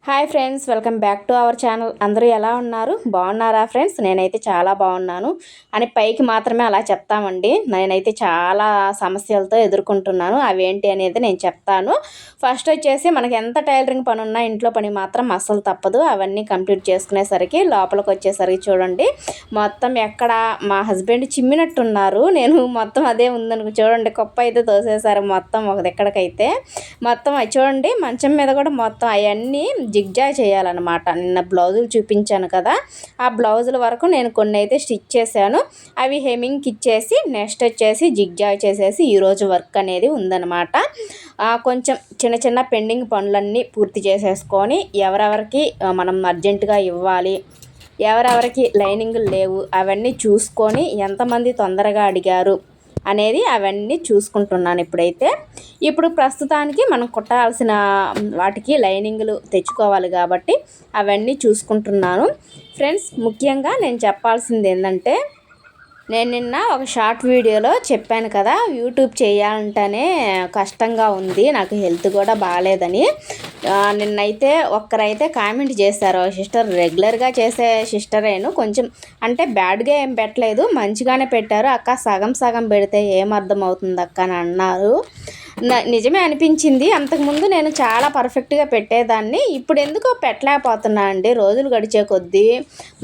Hi friends, welcome back to our channel. అందరూ ఎలా ఉన్నారు? బాగున్నారా ఫ్రెండ్స్? నేనైతే చాలా బాగున్నాను అని పైకి మాత్రమే అలా చెప్తామండి. నేనైతే చాలా సమస్యలతో ఎదుర్కొంటున్నాను. అవేంటి అనేది నేను చెప్తాను. ఫస్ట్ వచ్చేసి మనకి ఎంత టైలరింగ్ పని ఉన్నా ఇంట్లో పని మాత్రం అస్సలు తప్పదు. అవన్నీ కంప్లీట్ చేసుకునేసరికి లోపలికి వచ్చేసరికి చూడండి, మొత్తం ఎక్కడ మా హస్బెండ్ చిమ్మినట్టున్నారు. నేను మొత్తం అదే ఉందనుకో, చూడండి కుప్ప అయితే తోసేసారు మొత్తం ఒకదెక్కడికైతే. మొత్తం అవి చూడండి, మంచం మీద కూడా మొత్తం అవన్నీ జిగ్జాగ్ చేయాలన్నమాట. నిన్న బ్లౌజులు చూపించాను కదా, ఆ బ్లౌజుల వరకు నేను కొన్ని అయితే స్టిచ్ చేశాను. అవి హెమ్మింగ్కి ఇచ్చేసి నెక్స్ట్ వచ్చేసి జిగ్జాగ్ చేసేసి ఈరోజు వర్క్ అనేది ఉందన్నమాట. కొంచెం చిన్న చిన్న పెండింగ్ పనులన్నీ పూర్తి చేసేసుకొని ఎవరెవరికి మనం అర్జెంటుగా ఇవ్వాలి, ఎవరెవరికి లైనింగ్లు లేవు అవన్నీ చూసుకొని ఎంతమంది తొందరగా అడిగారు అనేది అవన్నీ చూసుకుంటున్నాను ఇప్పుడైతే. ఇప్పుడు ప్రస్తుతానికి మనం కుట్టాల్సిన వాటికి లైనింగ్లు తెచ్చుకోవాలి కాబట్టి అవన్నీ చూసుకుంటున్నాను ఫ్రెండ్స్. ముఖ్యంగా నేను చెప్పాల్సింది ఏంటంటే, నేను నిన్న ఒక షార్ట్ వీడియోలో చెప్పాను కదా, యూట్యూబ్ చేయాలంటేనే కష్టంగా ఉంది, నాకు హెల్త్ కూడా బాగాలేదని. నిన్నైతే ఒక్కరైతే కామెంట్ చేశారు, సిస్టర్ రెగ్యులర్గా చేసే సిస్టరేను, కొంచెం అంటే బ్యాడ్గా ఏం పెట్టలేదు, మంచిగానే పెట్టారు అక్క, సగం సగం పెడితే ఏమర్థం అవుతుంది అక్క అని అన్నారు. నిజమే అనిపించింది. అంతకుముందు నేను చాలా పర్ఫెక్ట్గా పెట్టేదాన్ని, ఇప్పుడు ఎందుకో పెట్టలేకపోతున్నా అండి. రోజులు గడిచే కొద్దీ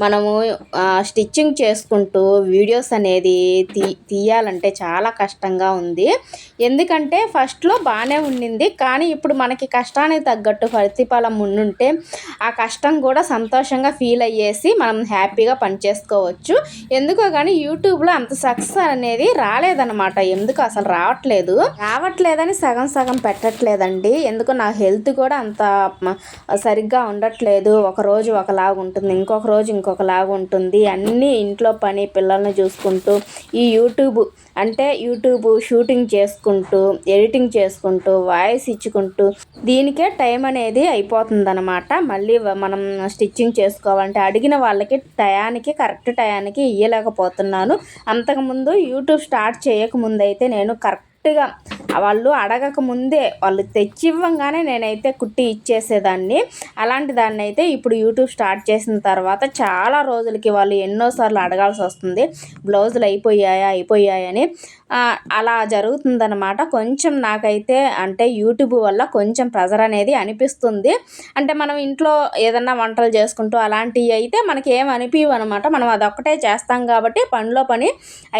మనము స్టిచ్చింగ్ చేసుకుంటూ వీడియోస్ అనేది తీయాలంటే చాలా కష్టంగా ఉంది. ఎందుకంటే ఫస్ట్లో బాగానే ఉండింది, కానీ ఇప్పుడు మనకి కష్టానికి తగ్గట్టు ప్రతిఫలం ఉండుంటే ఆ కష్టం కూడా సంతోషంగా ఫీల్ అయ్యేసి మనం హ్యాపీగా పనిచేసుకోవచ్చు. ఎందుకో కానీ యూట్యూబ్లో అంత సక్సెస్ అనేది రాలేదన్నమాట. ఎందుకు అసలు రావట్లేదని సగం సగం పెట్టట్లేదండి. ఎందుకో నా హెల్త్ కూడా అంత సరిగ్గా ఉండట్లేదు. ఒకరోజు ఒకలాగా ఉంటుంది, ఇంకొక రోజు ఇంకొకలాగా ఉంటుంది. అన్నీ ఇంట్లో పని, పిల్లల్ని చూసుకుంటూ ఈ యూట్యూబ్ షూటింగ్ చేసుకుంటూ, ఎడిటింగ్ చేసుకుంటూ, వాయిస్ ఇచ్చుకుంటూ దీనికే టైం అనేది అయిపోతుందన్నమాట. మళ్ళీ మనం స్టిచ్చింగ్ చేసుకోవాలంటే అడిగిన వాళ్ళకి కరెక్ట్ టయానికి ఇవ్వలేకపోతున్నాను. అంతకుముందు యూట్యూబ్ స్టార్ట్ చేయకముందు అయితే నేను కరెక్ట్గా వాళ్ళు అడగక ముందే వాళ్ళు తెచ్చివ్వంగానే నేనైతే కుట్టి ఇచ్చేసేదాన్ని. అలాంటి దాన్ని అయితే ఇప్పుడు యూట్యూబ్ స్టార్ట్ చేసిన తర్వాత చాలా రోజులకి వాళ్ళు ఎన్నోసార్లు అడగాల్సి వస్తుంది, బ్లౌజులు అయిపోయాయని. అలా జరుగుతుందన్నమాట. కొంచెం నాకైతే అంటే యూట్యూబ్ వల్ల కొంచెం ప్రెజర్ అనేది అనిపిస్తుంది. అంటే మనం ఇంట్లో ఏదన్నా వంటలు చేసుకుంటూ అలాంటివి అయితే మనకి ఏం అనిపించవు అనమాట. మనం అదొక్కటే చేస్తాం కాబట్టి పనిలో పని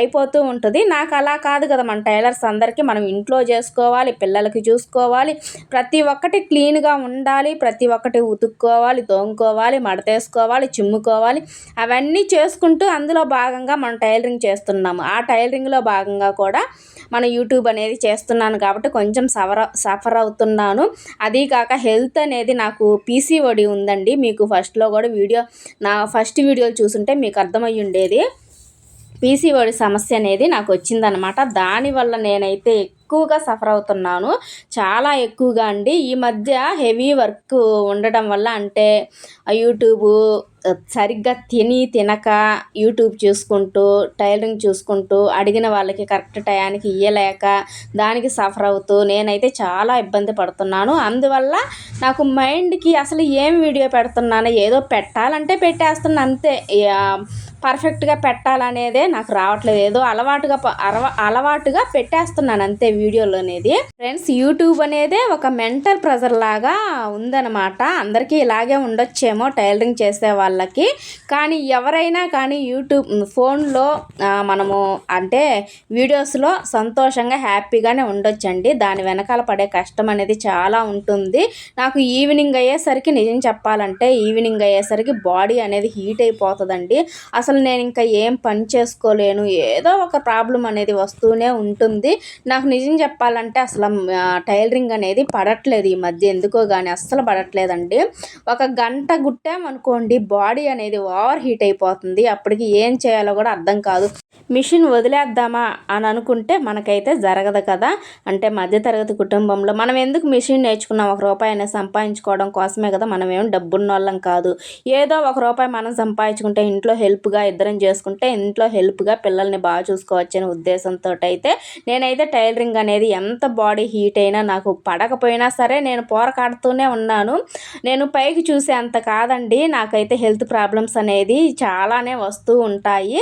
అయిపోతూ ఉంటుంది. నాకు అలా కాదు కదా, మన టైలర్స్ అందరికీ మనం ఇంట్లో చేసుకోవాలి, పిల్లలకి చూసుకోవాలి, ప్రతి ఒక్కటి క్లీన్గా ఉండాలి, ప్రతి ఒక్కటి ఉతుక్కోవాలి, తోముకోవాలి, మడతేసుకోవాలి, చిమ్ముకోవాలి. అవన్నీ చేసుకుంటూ అందులో భాగంగా మనం టైలరింగ్ చేస్తున్నాము. ఆ టైలరింగ్లో భాగంగా కూడా మన యూట్యూబ్ అనేది చేస్తున్నాను కాబట్టి కొంచెం సఫర్ అవుతున్నాను. అదీ కాక హెల్త్ అనేది నాకు పీసీఓడి ఉందండి. మీకు ఫస్ట్లో కూడా నా ఫస్ట్ వీడియోలు చూసుంటే మీకు అర్థమయ్యి ఉండేది. పీసీఓడి సమస్య అనేది నాకు వచ్చిందనమాట. దానివల్ల నేనైతే ఎక్కువగా సఫర్ అవుతున్నాను, చాలా ఎక్కువగా అండి. ఈ మధ్య హెవీ వర్క్ ఉండడం వల్ల, అంటే యూట్యూబ్ సరిగ్గా తినక యూట్యూబ్ చూసుకుంటూ, టైలరింగ్ చూసుకుంటూ, అడిగిన వాళ్ళకి కరెక్ట్ టయానికి ఇవ్వలేక దానికి సఫర్ అవుతూ నేనైతే చాలా ఇబ్బంది పడుతున్నాను. అందువల్ల నాకు మైండ్కి అసలు ఏం వీడియో పెడుతున్నాను, ఏదో పెట్టాలంటే పెట్టేస్తున్నా అంతే, పర్ఫెక్ట్గా పెట్టాలనేదే నాకు రావట్లేదు. ఏదో అలవాటుగా పెట్టేస్తున్నాను అంతే వీడియోలు అనేది. ఫ్రెండ్స్, యూట్యూబ్ అనేది ఒక మెంటల్ ప్రెజర్ లాగా ఉందన్నమాట. అందరికీ ఇలాగే ఉండొచ్చేమో టైలరింగ్ చేసే వాళ్ళకి. కానీ ఎవరైనా కానీ యూట్యూబ్ ఫోన్లో మనము అంటే వీడియోస్లో సంతోషంగా హ్యాపీగానే ఉండొచ్చండి. దాని వెనకాల పడే కష్టం అనేది చాలా ఉంటుంది. నాకు ఈవినింగ్ అయ్యేసరికి, నిజం చెప్పాలంటే ఈవినింగ్ అయ్యేసరికి బాడీ అనేది హీట్ అయిపోతుందండి. అసలు నేను ఇంకా ఏం పని చేసుకోలేను, ఏదో ఒక ప్రాబ్లం అనేది వస్తూనే ఉంటుంది. నాకు నిజం చెప్పాలంటే అసలు టైలరింగ్ అనేది పడట్లేదు ఈ మధ్య, ఎందుకో కానీ అస్సలు పడట్లేదండి. ఒక గంట కుట్టామనుకోండి బాడీ అనేది ఓవర్ హీట్ అయిపోతుంది. అప్పటికి ఏం చేయాలో కూడా అర్థం కాదు. మిషన్ వదిలేద్దామా అని అనుకుంటే మనకైతే జరగదు కదా. అంటే మధ్యతరగతి కుటుంబంలో మనం ఎందుకు మిషన్ నేర్చుకున్నాం, ₹1 సంపాదించుకోవడం కోసమే కదా. మనం ఏం డబ్బున్న వాళ్ళం కాదు. ఏదో ₹1 మనం సంపాదించుకుంటే ఇంట్లో హెల్ప్గా ఇద్దరం చేసుకుంటే ఇంట్లో హెల్ప్గా పిల్లల్ని బాగా చూసుకోవచ్చనే ఉద్దేశంతో అయితే నేనైతే టైలరింగ్ అనేది ఎంత బాడీ హీట్ అయినా నాకు పడకపోయినా సరే నేను పోరాడుతూనే ఉన్నాను. నేను పైకి చూసే అంత కాదండి, నాకైతే హెల్త్ ప్రాబ్లమ్స్ అనేది చాలానే వస్తూ ఉంటాయి.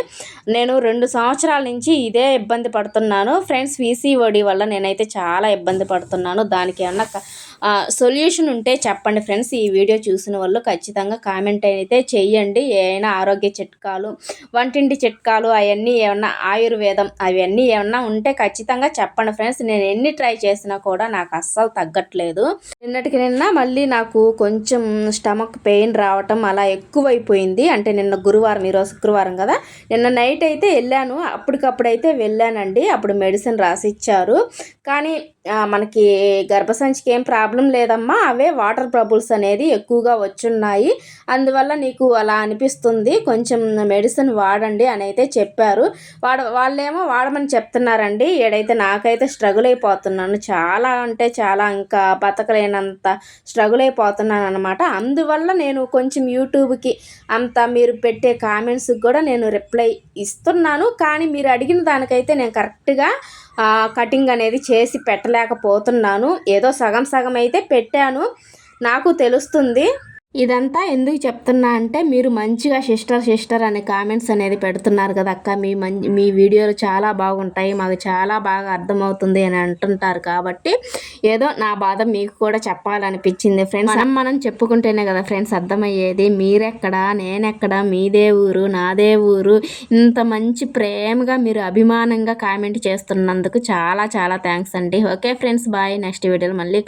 నేను 2 సంవత్సరాల నుంచి ఇదే ఇబ్బంది పడుతున్నాను ఫ్రెండ్స్. పీసీఓడి వల్ల నేనైతే చాలా ఇబ్బంది పడుతున్నాను. దానికి ఏమన్నా సొల్యూషన్ ఉంటే చెప్పండి ఫ్రెండ్స్. ఈ వీడియో చూసిన వాళ్ళు ఖచ్చితంగా కామెంట్ అయితే చెయ్యండి. ఏమైనా ఆరోగ్య చిట్కాలు, వంటింటి చిట్కాలు అవన్నీ ఏమన్నా ఆయుర్వేదం అవన్నీ ఏమన్నా ఉంటే ఖచ్చితంగా చెప్పండి ఫ్రెండ్స్. నేను ఎన్ని ట్రై చేసినా కూడా నాకు అస్సలు తగ్గట్లేదు. నిన్నటికి నిన్న మళ్ళీ నాకు కొంచెం స్టమక్ పెయిన్ రావటం అలా ఎక్కువైపోయింది. అంటే నిన్న గురువారం, ఈరోజు శుక్రవారం కదా. నిన్న నైట్ అయితే వెళ్ళాను, అప్పటికప్పుడైతే వెళ్ళానండి. అప్పుడు మెడిసిన్ రాసి ఇచ్చారు. కానీ మనకి గర్భసంచికి ఏం ప్రాబ్లం లేదమ్మా, అవే వాటర్ బబుల్స్ అనేది ఎక్కువగా వచ్చున్నాయి, అందువల్ల నీకు అలా అనిపిస్తుంది, కొంచెం మెడిసిన్ వాడండి అని అయితే చెప్పారు. వాళ్ళేమో వాడమని చెప్తున్నారండి. ఏడైతే నాకైతే స్ట్రగుల్ అయిపోతున్నాను, చాలా అంటే చాలా, ఇంకా బతకలేనంత స్ట్రగుల్ అయిపోతున్నాను అనమాట. అందువల్ల నేను కొంచెం యూట్యూబ్కి అంత మీరు పెట్టే కామెంట్స్కి కూడా నేను రిప్లై ఇస్తున్నాను. కానీ మీరు అడిగిన దానికైతే నేను కరెక్ట్గా కటింగ్ అనేది చేసి పెట్టలేకపోతున్నాను. ఏదో సగం సగం అయితే పెట్టాను, నాకు తెలుస్తుంది. ఇదంతా ఎందుకు చెప్తున్నా అంటే మీరు మంచిగా సిస్టర్ అనే కామెంట్స్ అనేది పెడుతున్నారు కదా అక్క, మీ వీడియోలు చాలా బాగుంటాయి, మాకు చాలా బాగా అర్థమవుతుంది అని అంటుంటారు. కాబట్టి ఏదో నా బాధ మీకు కూడా చెప్పాలనిపించింది ఫ్రెండ్స్. మనం చెప్పుకుంటేనే కదా ఫ్రెండ్స్ అర్థమయ్యేది. మీరెక్కడ, నేనెక్కడ, మీదే ఊరు, నాదే ఊరు, ఇంత మంచి ప్రేమగా మీరు అభిమానంగా కామెంట్ చేస్తున్నందుకు చాలా చాలా థ్యాంక్స్ అండి. Okay friends, bye. నెక్స్ట్ వీడియోలో మళ్ళీ